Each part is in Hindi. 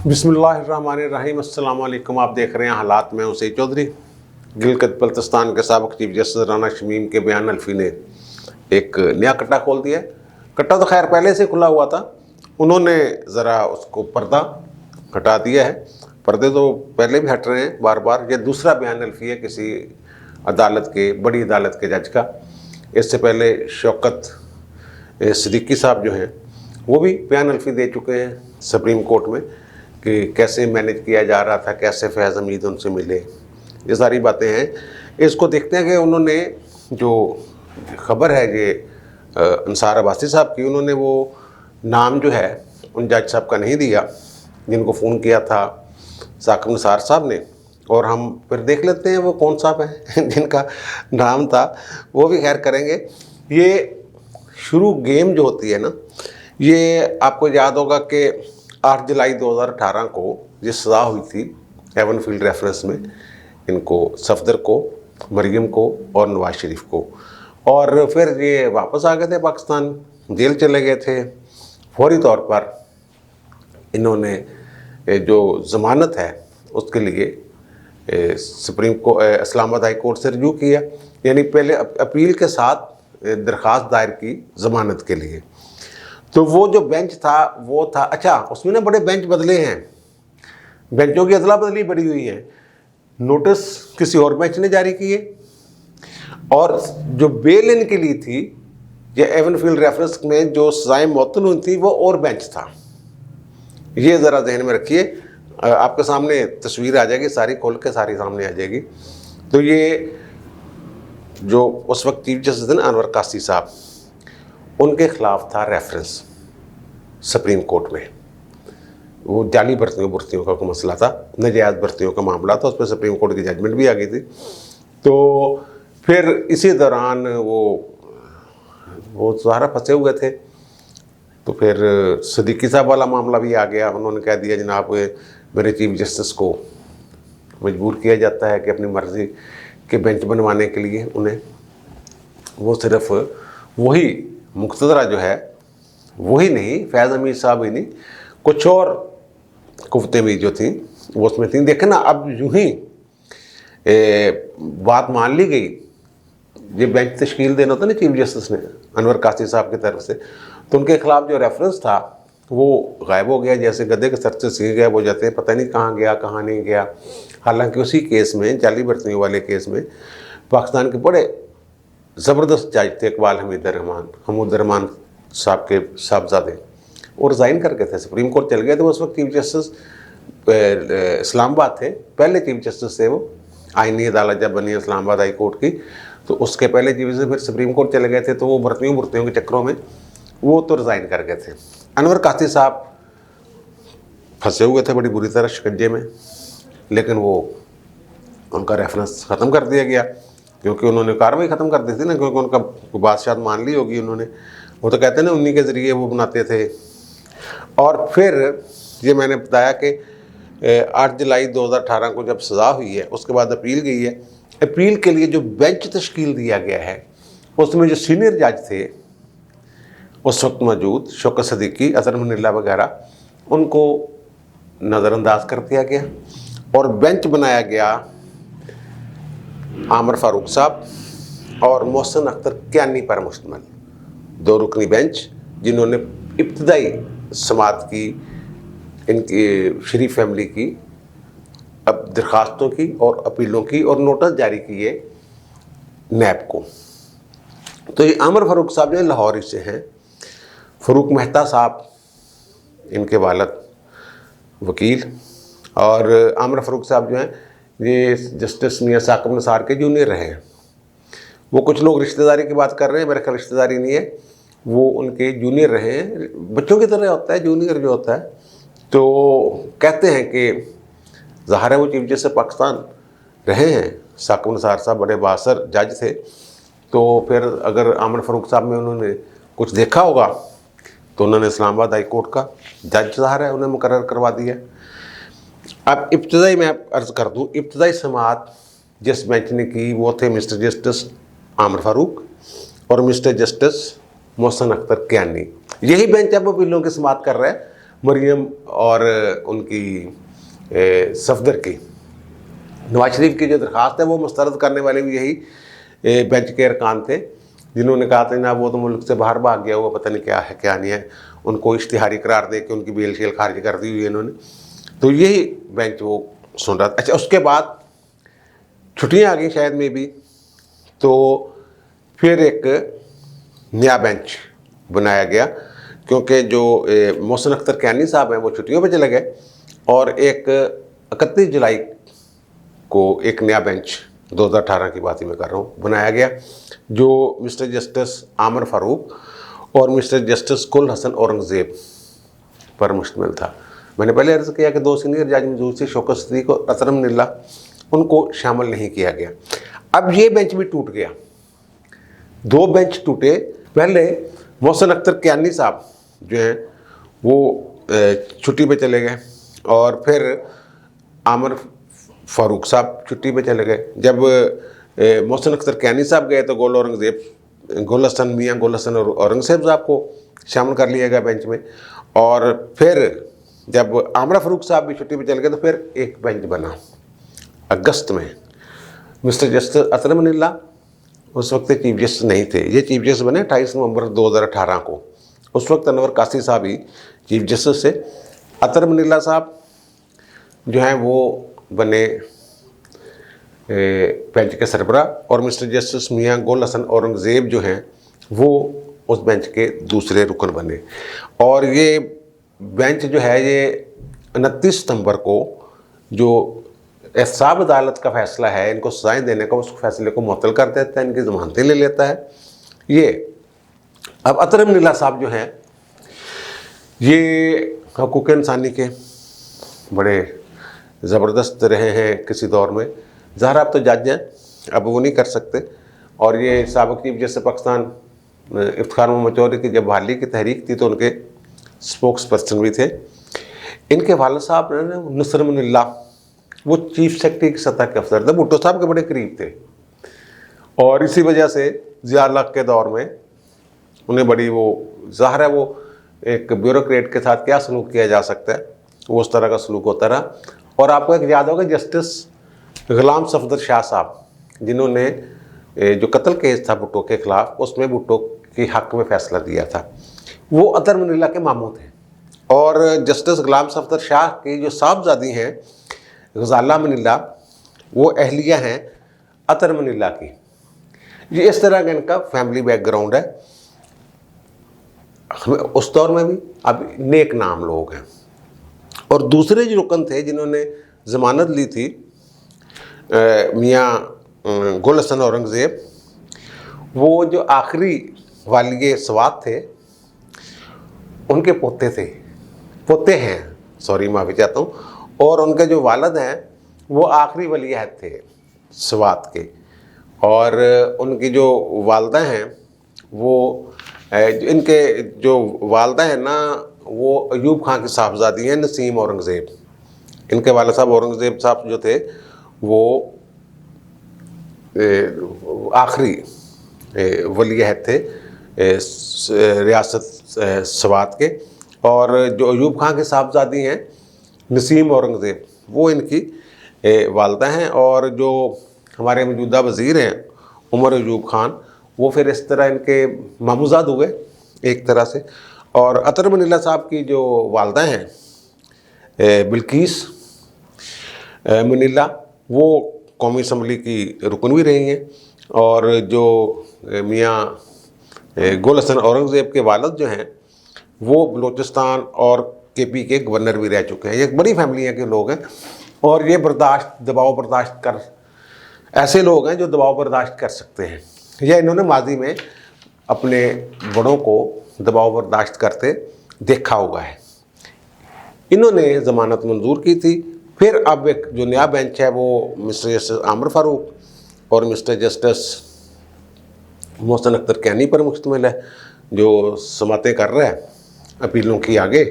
बिस्मिल्लाहिर्रहमानिर्रहीम। अस्सलाम वालेकुम। आप देख रहे हैं हालात में हुसैन चौधरी। गिलगित बल्तिस्तान के साबिक़ चीफ जस्टिस राना शमीम के बयान अल्फी ने एक नया कट्टा खोल दिया है। कट्टा तो खैर पहले से खुला हुआ था, उन्होंने ज़रा उसको पर्दा हटा दिया है। पर्दे तो पहले भी हट रहे हैं बार बार। ये दूसरा बयान अल्फी है किसी अदालत के, बड़ी अदालत के जज का। इससे पहले शौकत सिद्दीकी साहब जो हैं वो भी बयान अल्फी दे चुके हैं सुप्रीम कोर्ट में कि कैसे मैनेज किया जा रहा था, कैसे फैज़ हमीद उनसे मिले, ये सारी बातें हैं। इसको देखते हैं कि उन्होंने जो खबर है ये अंसार अब्बासी साहब की, उन्होंने वो नाम जो है उन जज साहब का नहीं दिया जिनको फ़ोन किया था साकिब निसार साहब ने। और हम फिर देख लेते हैं वो कौन साहब हैं जिनका नाम था, वो भी खैर करेंगे। ये शुरू गेम जो होती है ना, ये आपको याद होगा कि 8 जुलाई 2018 को ये सज़ा हुई थी हेवनफील्ड रेफरेंस में इनको, सफदर को, मरियम को और नवाज शरीफ को। और फिर ये वापस आ गए थे पाकिस्तान, जेल चले गए थे। फौरी तौर पर इन्होंने जो ज़मानत है उसके लिए सुप्रीम को इस्लामाबाद हाई कोर्ट से रिव्यू किया, यानी पहले अपील के साथ दरख्वास्त दायर की ज़मानत के लिए। तो वो जो बेंच था वो था, अच्छा उसमें ना बड़े बेंच बदले हैं, बेंचों की अदला बदली बड़ी हुई है। नोटिस किसी और बेंच ने जारी किए और जो बेल इनके लिए थी ये हेवनफील्ड रेफरेंस में जो सज़ाएं मुअत्तल हुई थी वो और बेंच था। ये ज़रा जहन में रखिए, आपके सामने तस्वीर आ जाएगी, सारी खोल के सारी सामने आ जाएगी। तो ये जो उस वक्त चीफ जस्टिस थे अनवर कासी साहब, उनके ख़िलाफ़ था रेफरेंस सुप्रीम कोर्ट में। वो जाली भर्तियों का कोई मसला था, नाजायज़ भर्तियों का मामला था, उस पर सुप्रीम कोर्ट की जजमेंट भी आ गई थी। तो फिर इसी दौरान वो सारा फंसे हुए थे। तो फिर सिद्दीकी साहब वाला मामला भी आ गया। उन्होंने कह दिया जनाब मेरे चीफ जस्टिस को मजबूर किया जाता है कि अपनी मर्ज़ी के बेंच बनवाने के लिए उन्हें वो सिर्फ वही मुक़्तदरा जो है वही नहीं, फैज़ हमीद साहब ही नहीं, कुछ और कुव्वतें भी जो थी वो उसमें थी। देखें ना, अब यूँ ही बात मान ली गई, ये बेंच तश्कील देना था ना चीफ जस्टिस ने अनवर कासी साहब की तरफ से, तो उनके ख़िलाफ़ जो रेफरेंस था वो गायब हो गया, जैसे गधे के सर से सीख गया वो जाते, पता नहीं कहाँ गया कहाँ नहीं गया। हालांकि उसी केस में, जाली भर्तियों वाले केस में, पाकिस्तान के बड़े ज़बरदस्त जज थे इकबाल हमूदुर्रहमान साहब के साहबजादे, और रिज़ाइन करके थे, सुप्रीम कोर्ट चल गए थे। उस वक्त चीफ जस्टिस इस्लामाबाद थे, पहले चीफ जस्टिस थे वो। आइनी अदालत जब बनी इस्लामाबाद हाई कोर्ट की, तो उसके पहले चीफ जस्टिस फिर सुप्रीम कोर्ट चले गए थे। तो वो भर्तियों के चक्करों में वो तो रिज़ाइन कर गए थे। अनवर कासी साहब फंसे हुए थे बड़ी बुरी तरह शिकंजे में, लेकिन वो उनका रेफरेंस ख़त्म कर दिया गया क्योंकि उन्होंने कार्रवाई ख़त्म कर दी थी ना, क्योंकि उनका बादशाह मान ली होगी उन्होंने। वो तो कहते हैं ना उन्हीं के ज़रिए वो बनाते थे। और फिर ये मैंने बताया कि 8 जुलाई 2018 को जब सज़ा हुई है उसके बाद अपील गई है। अपील के लिए जो बेंच तश्कील दिया गया है उसमें जो सीनियर जज थे उस वक्त मौजूद, शौकत सिद्दीकी, अज़हर मनील्लाह वगैरह, उनको नज़रअंदाज कर दिया गया और बेंच बनाया गया आमिर फ़ारूक साहब और मोहसिन अख्तर कियानी पर मुश्तमिल 2 रुकनी बेंच, जिन्होंने इब्तदाई समात की, इनकी शरीफ फैमिली की अब दरख्वास्तों की और अपीलों की और नोटिस जारी किए नैब को। तो ये आमिर फ़ारूक साहब जो लाहौर से हैं, फ़रूक मेहता साहब इनके वालिद वकील, और आमिर फ़ारूक साहब जो हैं ये जस्टिस मियां साकिब निसार के जूनियर रहे हैं। वो कुछ लोग रिश्तेदारी की बात कर रहे हैं, मेरे ख्याल रिश्तेदारी नहीं है, वो उनके जूनियर रहे हैं, बच्चों की तरह होता है जूनियर जो होता है। तो कहते हैं कि ज़ाहिर है वो चीफ जस्टिस पाकिस्तान रहे हैं, साकिब निसार साहब बड़े बासर जज थे। तो फिर अगर आमिर फ़ारूक साहब में उन्होंने कुछ देखा होगा तो उन्होंने इस्लामाबाद हाई कोर्ट का जज ज़ाहिर है उन्हें मुकर्रर करवा दिया। अब इब्तदाई मैं अर्ज़ कर दूँ, इब्तदाई समात जिस बेंच ने की वो थे मिस्टर जस्टिस आमिर फ़ारूक और मिस्टर जस्टिस मोहसिन अख्तर कियानी। यही बेंच अब अपीलों की समात कर रहा है। मरियम और उनकी सफदर की, नवाज शरीफ की जो दरख्वास्त है वो मुस्तरद करने वाले भी यही बेंच के अरकान थे, जिन्होंने कहा था ना वो तो मुल्क से बाहर भाग गया हुआ, पता नहीं क्या है क्या नहीं है, उनको इश्तिहारी करार दे के उनकी बेल शेल खारिज कर दी हुई है इन्होंने। तो यही बेंच वो सुन रहा था। अच्छा, उसके बाद छुट्टियाँ आ गई शायद में भी, तो फिर एक नया बेंच बनाया गया, क्योंकि जो मोहसिन अख्तर कैनी साहब हैं वो छुट्टियों पे चले गए, और एक 31 जुलाई को एक नया बेंच 2018 की बात ही मैं कर रहा हूँ बनाया गया, जो मिस्टर जस्टिस आमिर फारूक और मिस्टर जस्टिस कुल हसन औरंगज़ेब पर मुश्तमिल था। मैंने पहले अर्ज़ किया कि 2 सीनियर जज मौजूद थे, शौकत सिद्दीक और असलम निल्ला, उनको शामिल नहीं किया गया। अब ये बेंच भी टूट गया, 2 बेंच टूटे। पहले मोहसिन अख्तर कैनी साहब जो हैं वो छुट्टी पे चले गए, और फिर आमिर फारूक साहब छुट्टी पे चले गए। जब मोहसिन अख्तर कैनी साहब गए तो गुल हसन मियाँ गुल हसन और औरंगज़ेब साहब को शामिल कर लिया गया बेंच में, और फिर जब आमिर फारूक साहब भी छुट्टी पे चले गए तो फिर एक बेंच बना अगस्त में। मिस्टर जस्टिस असलम निल्ला उस वक्त चीफ जस्टिस नहीं थे, ये चीफ जस्टिस बने 28 नवंबर 2018 को। उस वक्त अनवर कासी साहब ही चीफ जस्टिस से। अतर मनीला साहब जो हैं वो बने बेंच के सरबरा, और मिस्टर जस्टिस मियाँ गुल हसन औरंगज़ेब जो हैं वो उस बेंच के दूसरे रुकन बने। और ये बेंच जो है ये 29 सितंबर को जो एहसाब अदालत का फैसला है इनको सजाएं देने का, उस फैसले को मुअत्तल कर देता है, इनकी ज़मानतें ले लेता है ये। अब अतर मनीला साहब जो हैं ये हकूक़ इंसानी के बड़े ज़बरदस्त रहे हैं किसी दौर में। ज़ाहिर अब तो जज हैं, अब वो नहीं कर सकते, और ये साबिक़ चीफ जस्टिस पाकिस्तान इफ्तिखार मोहम्मद चौधरी की जब बहाली की तहरीक थी तो उनके स्पोक्स पर्सन भी थे। इनके वालिद साहब नसर मुनिल्ला वो चीफ सेक्रेटरी की सतह के अफसर थे, भुट्टो साहब के बड़े करीब थे, और इसी वजह से ज़िया-उल-हक के दौर में उन्हें बड़ी वो ज़ाहिर है वो एक ब्यूरोक्रेट के साथ क्या सलूक किया जा सकता है वो उस तरह का सलूक होता रहा। और आपको एक याद होगा जस्टिस गुलाम सफदर शाह साहब, जिन्होंने जो कत्ल केस था भुट्टो के ख़िलाफ़, उसमें भुट्टो के हक़ में फ़ैसला दिया था, वो अतर मनीला के मामू थे। और जस्टिस गुलाम सफदर शाह की जो साहबजादी हैं गज़ाला मनीला, वो अहलिया हैं अतर मनीला की। ये इस तरह का इनका फैमिली बैकग्राउंड है। उस दौर में भी अब नेक नाम लोग हैं। और दूसरे जो रुकन थे जिन्होंने ज़मानत ली थी मियाँ गुल हसन औरंगज़ेब, वो जो आखिरी वालिय सवात थे उनके पोते हैं, सॉरी माफ़ी चाहता हूँ, और उनके जो वालिद हैं वो आखिरी वली अहद थे सवात के, और उनकी जो वालदा हैं वो इनके जो वालदा हैं ना वो अयूब खां की साहबजादी हैं नसीम औरंगज़ेब। इनके वालिद साहब औरंगज़ेब साहब जो थे वो आखिरी वली अहद थे रियासत सवात के, और जो अयूब खां के साहबजादी हैं नसीम औरंगज़ेब वो इनकी वालदा हैं, और जो हमारे मौजूदा वज़ीर हैं उमर अयूब खान वो फिर इस तरह इनके मामूज़ाद हुए एक तरह से। और अतर मनीला साहब की जो वालदा हैं बिल्किस मनीला वो कौमी असम्बली की रुकन भी रही हैं, और जो मियाँ गुल हसन औरंगज़ेब के वालिद जो हैं वो बलूचिस्तान और KP के गवर्नर भी रह चुके हैं। ये एक बड़ी फैमिली के लोग हैं, और ये दबाव बर्दाश्त कर ऐसे लोग हैं जो दबाव बर्दाश्त कर सकते हैं, या इन्होंने माजी में अपने बड़ों को दबाव बर्दाश्त करते देखा हुआ है। इन्होंने ज़मानत मंजूर की थी। फिर अब एक जो नया बेंच है वो मिस्टर जस्टिस आमिर फारूक और मिस्टर जस्टिस मोहसिन अख्तर कैनी पर मुश्तमिल है, जो समातें कर रहा है अपीलों की आगे।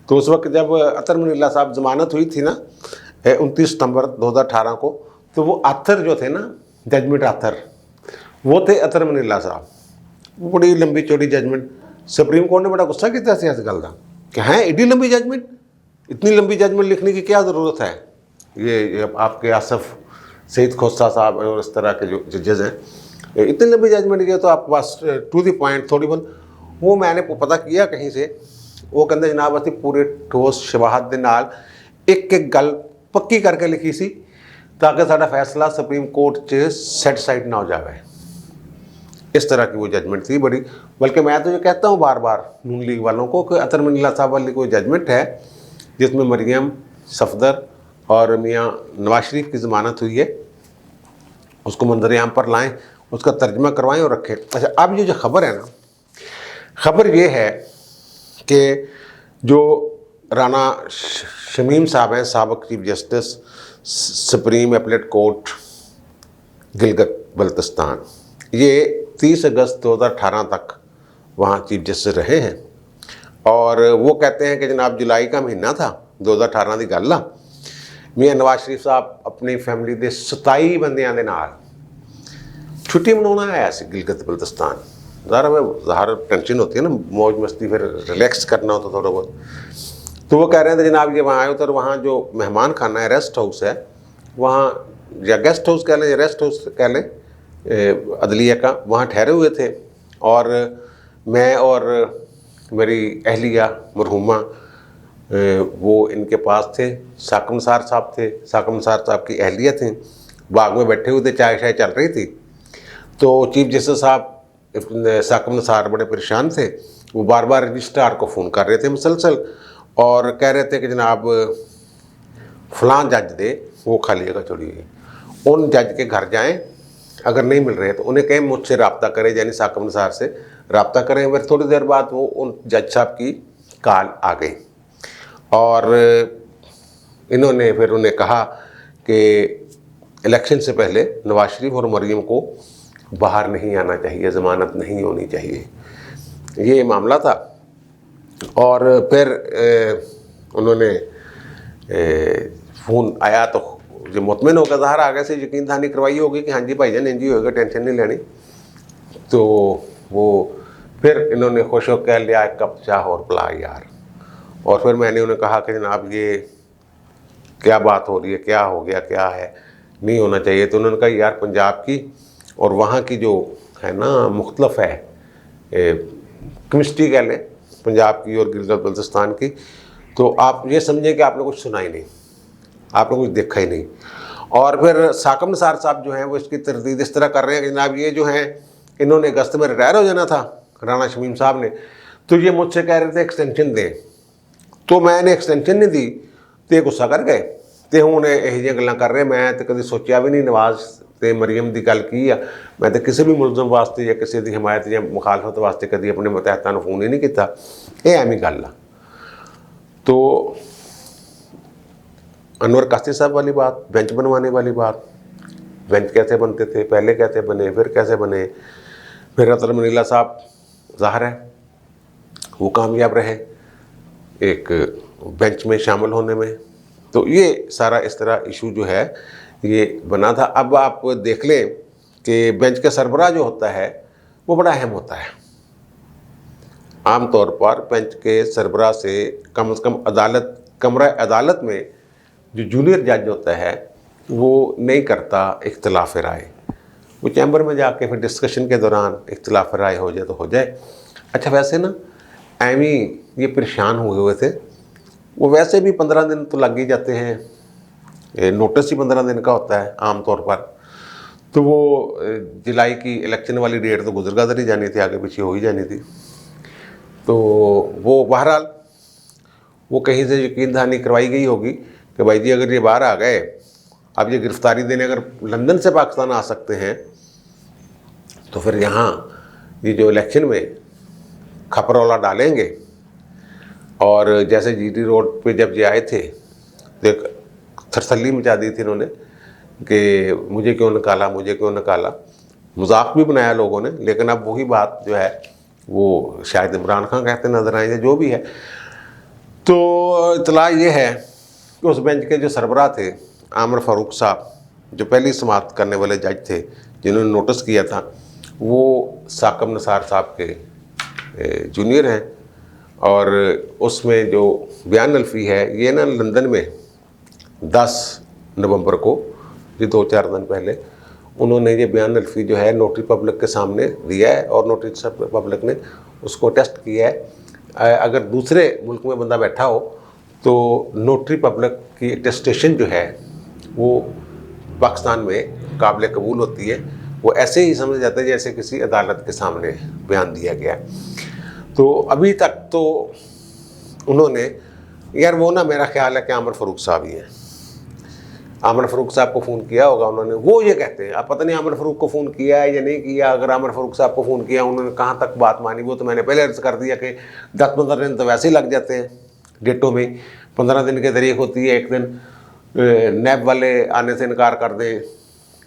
तो उस वक्त जब अतर मनीला साहब ज़मानत हुई थी ना 29 सितंबर 2018 को, तो वो आथर जो थे ना जजमेंट आथर वो थे अतर मनीला साहब। बड़ी लंबी चौड़ी जजमेंट, सुप्रीम कोर्ट ने बड़ा गुस्सा किया इस गल का कि हैं इतनी लंबी जजमेंट, इतनी लंबी जजमेंट लिखने की क्या ज़रूरत है। ये आपके आसफ सईद खोसा साहब और इस तरह के जो जजेज हैं, इतनी लंबी जजमेंट की तो आप बस टू द पॉइंट थोड़ी बहुत। वो मैंने पता किया कहीं से, वो कहते जनाब असी पूरे ठोस शवाहद दे नाल एक एक गल पक्की करके लिखी सी ताकि साडा फैसला सुप्रीम कोर्ट च सैटिस्फाइड ना हो जाए। इस तरह की वो जजमेंट थी बड़ी। बल्कि मैं तो ये कहता हूँ बार बार नून लीग वालों को कि अतर मनीला साहब वाली कोई जजमेंट है जिसमें मरियम सफदर और मियाँ नवाज शरीफ की ज़मानत हुई है, उसको मंजर-ए-आम पर लाएं, उसका तर्जमा करवाएं और रखें। अच्छा, अब ये जो खबर है ना, खबर ये है कि जो राना शमीम साहब हैं, साबिक chief justice supreme appellate court Gilgit Baltistan, ये 30 अगस्त 2018 तक वहाँ चीफ जस्टिस रहे हैं। और वो कहते हैं कि जनाब जुलाई का महीना था 2018 की गल आ, मियाँ नवाज शरीफ साहब अपनी फैमिली के 27 बंदियां दे नाल छुट्टी मनाना आया सी गिलगित बल्तिस्तान। ज़ाहिर टेंशन होती है ना, मौज मस्ती, फिर रिलैक्स करना होता थोड़ा बहुत। तो वो कह रहे थे जनाब ये वहाँ आए तो वहाँ जो मेहमान खाना है, रेस्ट हाउस है वहाँ, या गेस्ट हाउस कह लें या रेस्ट हाउस कह लें अदलिया का, वहाँ ठहरे हुए थे। और मैं और मेरी अहलिया मरहुमा वो इनके पास थे। साकिब निसार साहब थे, साकिब निसार साहब की अहलिया थी, बाग में बैठे हुए थे, चाय शाय चल रही थी। तो चीफ जस्टिस साहब साकिब निसार बड़े परेशान थे, वो बार बार रजिस्ट्रार को फ़ोन कर रहे थे मुसलसल और कह रहे थे कि जनाब फ़लाँ जज दे वो खाली जगह छोड़ी हुई, उन जज के घर जाएं, अगर नहीं मिल रहे तो उन्हें कहें मुझसे रब्ता करें, यानी साकिब निसार से रब्ता करें। फिर थोड़ी देर बाद वो उन जज साहब की कॉल आ गई और इन्होंने फिर उन्हें कहा कि इलेक्शन से पहले नवाज शरीफ और मरीम को बाहर नहीं आना चाहिए, ज़मानत नहीं होनी चाहिए, ये मामला था। और फिर उन्होंने फ़ोन आया तो जो मुतमिन होकर ज़ाहिर आगे से यकीन दहानी करवाई होगी कि हाँ जी भाईजान इंजी होगा, टेंशन नहीं लेनी। तो वो फिर इन्होंने खुश होकर कह लिया एक कप चाह और पिला यार। और फिर मैंने उन्हें कहा कि जनाब ये क्या बात हो रही है, क्या हो गया, क्या है, नहीं होना चाहिए। तो उन्होंने कहा यार पंजाब की और वहाँ की जो है ना मुख्तलफ है केमिस्ट्री कह लें पंजाब की और गिलगित बल्तिस्तान की, तो आप ये समझें कि आपने कुछ सुना ही नहीं, आपने कुछ देखा ही नहीं। और फिर साकिब निसार साहब जो हैं वो इसकी तरदीद इस तरह कर रहे हैं कि जनाब ये जो हैं इन्होंने अगस्त में रिटायर हो जाना था राना शमीम साहब ने, तो ये मुझसे कह रहे थे एक्सटेंशन दें, तो मैंने एक्सटेंशन नहीं दी तो ये गुस्सा कर गए। तो हूँ यही गल्लां कर रहे, मैं तो कभी सोचा भी नहीं नवाज ते मरीम की गल की आ, मैं तो किसी भी मुलजम वास्ते या किसी की हिमायत या मुखालफत वास्ते कभी अपने मतहतां नूं फोन ही नहीं किया, ये एवं गल आ। तो अनवर कासी साहब वाली बात, बेंच बनवाने वाली बात, बेंच कैसे बनते थे, पहले कैसे बने, फिर कैसे बने, फिर अतर मनीला साहब ज़ाहिर है वो कामयाब रहे एक बेंच में शामिल होने में। तो ये सारा इस तरह इशू जो है ये बना था। अब आप देख लें कि बेंच का सरबराह जो होता है वो बड़ा अहम होता है। आम तौर पर बेंच के सरबराह से कम कमरा अदालत में जो जूनियर जज होता है वो नहीं करता इख्तिलाफ राय, वो चैम्बर में जाके फिर डिस्कशन के दौरान इख्तिलाफ राय हो जाए तो हो जाए। अच्छा वैसे ना एमी ये परेशान हुए थे, वो वैसे भी 15 दिन तो लग ही जाते हैं, नोटिस ही 15 दिन का होता है आम तौर पर। तो वो जुलाई की इलेक्शन वाली डेट तो गुजर ही जानी थी, आगे पीछे हो ही जानी थी। तो वो बहरहाल वो कहीं से यकीन दहानी करवाई गई होगी कि भाई जी अगर ये बाहर आ गए, अब ये गिरफ्तारी देने अगर लंदन से पाकिस्तान आ सकते हैं तो फिर यहाँ ये जो इलेक्शन में खपरौला डालेंगे। और जैसे जीटी रोड पे जब ये आए थे तो एक थरसली मचा दी थी इन्होंने कि मुझे क्यों निकाला, मुझे क्यों निकाला, मजाक भी बनाया लोगों ने। लेकिन अब वही बात जो है वो शायद इमरान खान कहते नजर आए, जो भी है। तो इतला ये है कि उस बेंच के जो सरबराह थे आमिर फ़ारूक साहब, जो पहली समाअत करने वाले जज थे जिन्होंने नोटिस किया था, वो साकिब निसार साहब के जूनियर हैं और उसमें जो बयान अल्फी है ये ना लंदन में 10 नवंबर को, ये 2-4 दिन पहले उन्होंने ये बयान अल्फी जो है नोटरी पब्लिक के सामने दिया है और नोटरी पब्लिक ने उसको टेस्ट किया है। अगर दूसरे मुल्क में बंदा बैठा हो तो नोटरी पब्लिक की टेस्टेशन जो है वो पाकिस्तान में काबिल कबूल होती है। वो ऐसे ही समझ जाता है जैसे किसी अदालत के सामने बयान दिया गया। तो अभी तक तो उन्होंने, यार वो ना मेरा ख्याल है कि आमिर फ़ारूक साहब ही हैं। आमिर फ़ारूक साहब को फ़ोन किया होगा उन्होंने, वो ये कहते हैं, अब पता नहीं आमिर फ़ारूक को फ़ोन किया है या नहीं किया। अगर आमिर फ़ारूक साहब को फ़ोन किया उन्होंने कहाँ तक बात मानी, वो तो मैंने पहले अर्ज़ कर दिया कि 10-15 दिन तो वैसे ही लग जाते हैं डेटों में। 15 दिन की तारीख होती है, एक दिन नैब वाले आने से इनकार कर दें,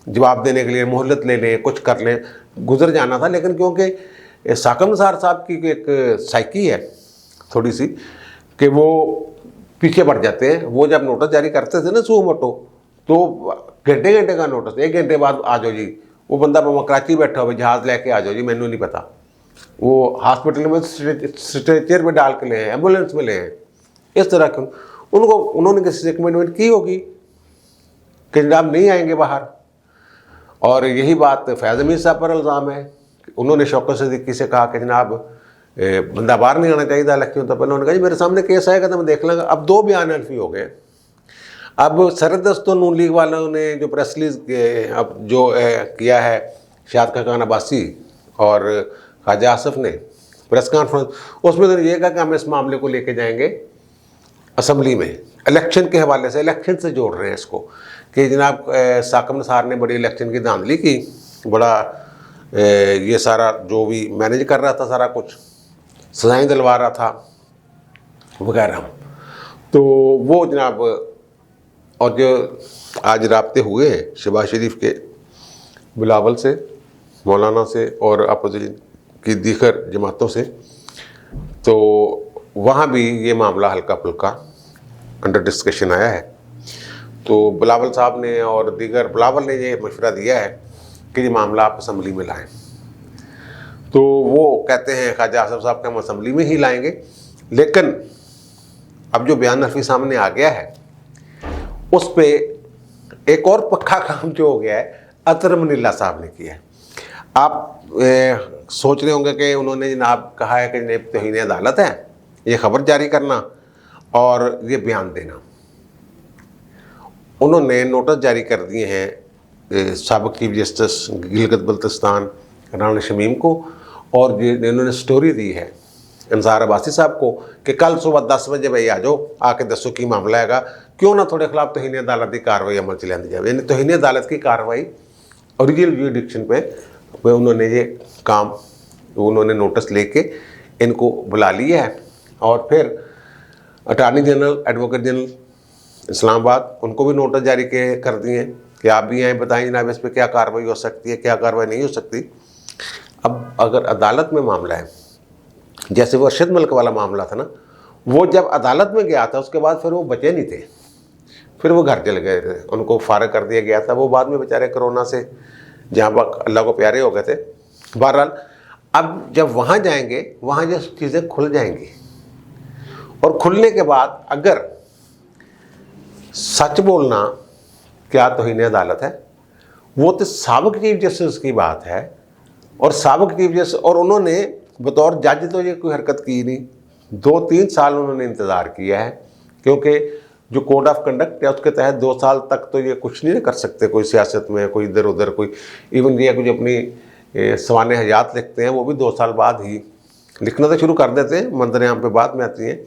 जवाब देने के लिए मोहलत ले लें, कुछ कर लें, गुजर जाना था। लेकिन क्योंकि साकम निसार साहब की एक साइकी है थोड़ी सी कि वो पीछे बढ़ जाते हैं। वो जब नोटिस जारी करते थे ना सुओ मोटो, तो घंटे घंटे का नोटिस, 1 घंटे बाद आ जाओ जी, वो बंदा कराची बैठा हुआ जहाज़ लेके आ जाओ जी, मैनू नहीं पता। वो हॉस्पिटल में स्ट्रेचर में डाल के ले हैं, एम्बुलेंस में ले हैं, इस तरह के उनको उन्होंने किसी से कमिटमेंट की होगी कि जनाब नहीं आएंगे बाहर। और यही बात फैज़ अमीर साहब पर इल्ज़ाम है। उन्होंने शौकत सिद्दीकी से कहा कि जनाब बंदा बाहर नहीं आना चाहिए था इलेक्शन तो पहले। उन्होंने कहा जी मेरे सामने केस आएगा तो मैं देख लूँगा। अब 2 बयान अल्फी हो गए। अब सरदस्तों नून लीग वालों ने जो प्रेस रिलीज अब जो किया है, शाद खान अब्बासी और ख्वाजा आसिफ ने प्रेस कॉन्फ्रेंस, उसमें तो ये कहा कि हम इस मामले को लेके जाएंगे असम्बली में। इलेक्शन के हवाले से, इलेक्शन से जोड़ रहे हैं इसको कि जनाब साकम निसार ने बड़ी इलेक्शन की धांधली की, बड़ा ये सारा जो भी मैनेज कर रहा था, सारा कुछ सजाएं दिलवा रहा था वगैरह। तो वो जनाब, और जो आज राब्ते हुए हैं शहबाज शरीफ के बिलावल से, मौलाना से और अपोजिशन की दीगर जमातों से, तो वहाँ भी ये मामला हल्का फुल्का अंडर डिस्कशन आया है। तो बिलावल साहब ने और दीगर, बिलावल ने ये मशवरा दिया है कि ये मामला आप असम्बली में लाएं। तो वो कहते हैं ख्वाजा आसिफ साहब के हम असम्बली में ही लाएंगे। लेकिन अब जो बयान अल्फी सामने आ गया है उस पर एक और पक्का काम जो हो गया है, अतर मनीला साहब ने किया है। आप सोच रहे होंगे कि उन्होंने जनाब कहा है कि जनाब तौहीन अदालत है ये ख़बर जारी करना और ये बयान देना। उन्होंने नोटिस जारी कर दिए हैं साबिक़ चीफ जस्टिस गिलगित बल्तिस्तान राना शमीम को, और इन्होंने स्टोरी दी है इंसार अब्बासी साहब को कि कल सुबह 10 बजे भाई आ जाओ, आके दसो की मामला हैगा, क्यों ना थोड़े खिलाफ तौहीन अदालत की कार्रवाई अमल च लिया जाए। यानी तौहीन अदालत की कार्रवाई ओरिजिनल जुरिडिक्शन पे उन्होंने ये काम, उन्होंने नोटिस लेके इनको बुला लिया है। और फिर attorney general, advocate general Islamabad, उनको भी नोटिस जारी कर दिए कि आप भी आए, बताएं जनाब इस पर क्या कार्रवाई हो सकती है, क्या कार्रवाई नहीं हो सकती। अब अगर अदालत में मामला है, जैसे वो अरशद मलिक वाला मामला था ना, वो जब अदालत में गया था उसके बाद फिर वो बचे नहीं थे, फिर वो घर चले गए थे, उनको फारिग कर दिया गया था। वो बाद में बेचारे कोरोना से जहाँ पर अल्लाह को प्यारे हो गए थे। बहरहाल अब जब वहाँ जाएंगे, वहाँ जो चीज़ें खुल जाएंगी, और खुलने के बाद अगर सच बोलना क्या तौहीन अदालत है, वो तो साबिक़ चीफ जस्टिस की बात है। और साबिक़ चीफ जस्टिस, और उन्होंने बतौर जज तो ये कोई हरकत की नहीं, 2-3 साल उन्होंने इंतज़ार किया है, क्योंकि जो कोड ऑफ कंडक्ट है उसके तहत 2 साल तक तो ये कुछ नहीं कर सकते, कोई सियासत में, कोई इधर उधर, कोई इवन ये कुछ अपनी सवाने हयात लिखते हैं वो भी 2 साल बाद ही लिखना तो शुरू कर देते हैं, मंजर आम पे बाद में आती हैं।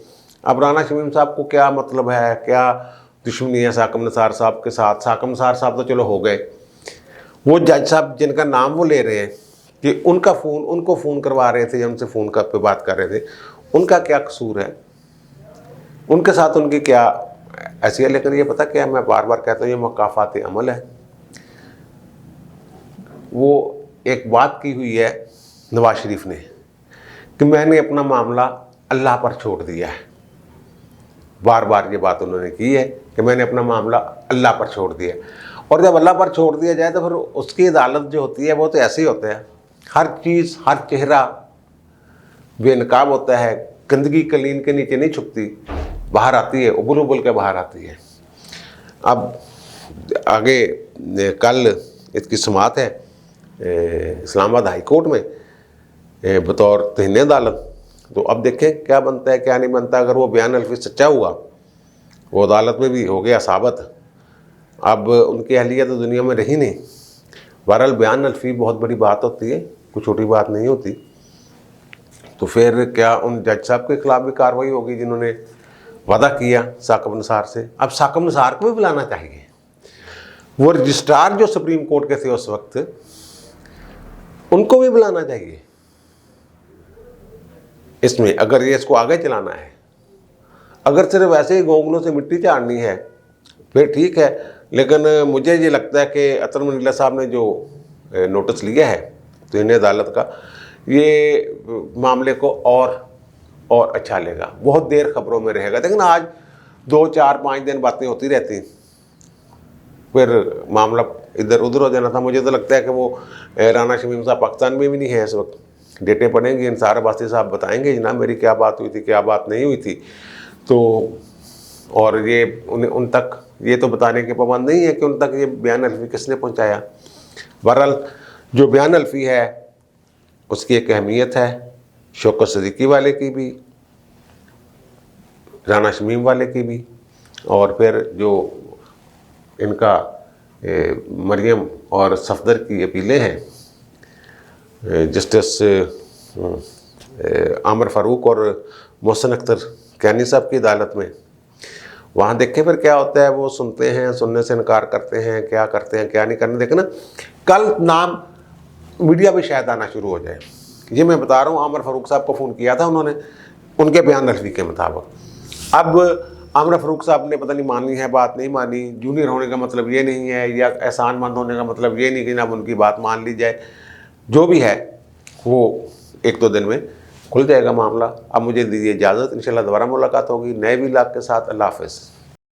अब राना शमीम साहब को क्या मतलब है, क्या दुश्मनी है साकम निसार साहब के साथ? साकम निसार साहब तो चलो हो गए, वो जज साहब जिनका नाम वो ले रहे हैं कि उनको फ़ोन करवा रहे थे या उनसे फ़ोन पे बात कर रहे थे, उनका क्या कसूर है, उनके साथ उनकी क्या ऐसी है? लेकिन ये पता क्या, मैं बार बार कहता हूँ, ये मकाफ़ात अमल है। वो एक बात की हुई है नवाज शरीफ ने कि मैंने अपना मामला अल्लाह पर छोड़ दिया है। बार बार ये बात उन्होंने की है कि मैंने अपना मामला अल्लाह पर छोड़ दिया। और जब अल्लाह पर छोड़ दिया जाए तो फिर उसकी अदालत जो होती है वो तो ऐसे ही होता है, हर चीज़, हर चेहरा बेनकाब होता है, गंदगी कलीन के नीचे नहीं छुपती, बाहर आती है, उबल उबल के बाहर आती है। अब आगे कल इसकी समाअत है इस्लामाबाद हाई कोर्ट में बतौर तहरीन अदालत। तो अब देखें क्या बनता है क्या नहीं बनता। अगर वो बयान अल्फी सच्चा हुआ, वो अदालत में भी हो गया साबित, अब उनकी अहलियत तो दुनिया में रही नहीं। बहरहाल बयान अल्फी बहुत बड़ी बात होती है, कोई छोटी बात नहीं होती। तो फिर क्या उन जज साहब के खिलाफ भी कार्रवाई होगी जिन्होंने वादा किया साकिब निसार से। अब साकिब निसार को भी बुलाना चाहिए। वो रजिस्ट्रार जो सुप्रीम कोर्ट के थे उस वक्त, उनको भी बुलाना चाहिए इसमें, अगर ये इसको आगे चलाना है। अगर सिर्फ ऐसे ही गोंगलों से मिट्टी झाड़नी है फिर ठीक है, लेकिन मुझे ये लगता है कि अतर मंडला साहब ने जो नोटिस लिया है तो इन्हें अदालत का, ये मामले को और अच्छा लेगा, बहुत देर खबरों में रहेगा। लेकिन आज 2 4 5 दिन बातें होती रहती, फिर मामला इधर उधर हो जाना था। मुझे तो लगता है कि वो राना शमीम साहब पाकिस्तान में भी नहीं है इस वक्त। डेटें पड़ेंगी, इंसार अब्बासी साहब बताएंगे जनाब मेरी क्या बात हुई थी, क्या बात नहीं हुई थी। तो और ये उन तक ये तो बताने के पाबंद नहीं है कि उन तक ये बयान अल्फी किसने पहुंचाया। बहरहाल जो बयान अल्फी है उसकी एक अहमियत है, शौकत सिद्दीकी वाले की भी, राना शमीम वाले की भी, और फिर जो इनका मरियम और सफदर की अपीलें हैं जस्टिस आमिर फारूक और मोहसिन अख्तर कैनी साहब की अदालत में, वहाँ देखें फिर क्या होता है। वो सुनते हैं, सुनने से इनकार करते हैं, क्या करते हैं क्या नहीं करने। देखें ना, कल नाम मीडिया भी शायद आना शुरू हो जाए। ये मैं बता रहा हूँ, आमिर फारूक साहब को फ़ोन किया था उन्होंने, उनके बयान अल्फी के मुताबिक। अब आमिर फारूक साहब ने पता नहीं मानी है बात, नहीं मानी। जूनियर होने का मतलब ये नहीं है, या एहसानमंद होने का मतलब ये नहीं कि ना उनकी बात मान ली जाए। जो भी है वो 1-2 दिन में खुल जाएगा मामला। अब मुझे दीजिए इजाज़त, इंशाल्लाह दोबारा मुलाकात होगी नए व्लॉग के साथ। अल्लाह हाफ़िज़।